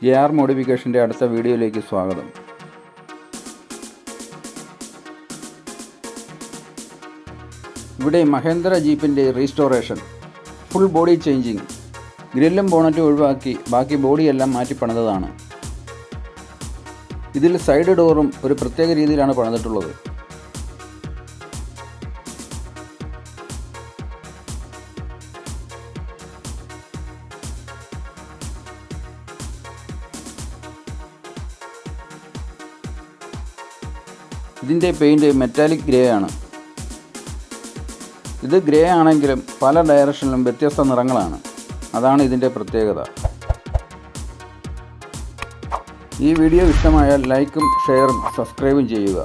AR മോഡിഫിക്കേഷൻ്റെ അടുത്ത വീഡിയോയിലേക്ക് സ്വാഗതം. ഇവിടെ മഹേന്ദ്ര ജീപ്പിൻ്റെ റീസ്റ്റോറേഷൻ, ഫുൾ ബോഡി ചേഞ്ചിങ്, ഗ്രില്ലും ബോണറ്റും ഒഴിവാക്കി ബാക്കി ബോഡിയെല്ലാം മാറ്റി പണിതതാണ്. ഇതിൽ സൈഡ് ഡോറും ഒരു പ്രത്യേക രീതിയിലാണ് പണിതിട്ടുള്ളത്. ഇതിൻ്റെ പെയിൻറ്റ് മെറ്റാലിക് ഗ്രേ ആണ്. ഇത് ഗ്രേ ആണെങ്കിലും പല ഡയറക്ഷനിലും വ്യത്യസ്ത നിറങ്ങളാണ്. അതാണ് ഇതിൻ്റെ പ്രത്യേകത. ഈ വീഡിയോ ഇഷ്ടമായാൽ ലൈക്കും ഷെയറും സബ്സ്ക്രൈബും ചെയ്യുക.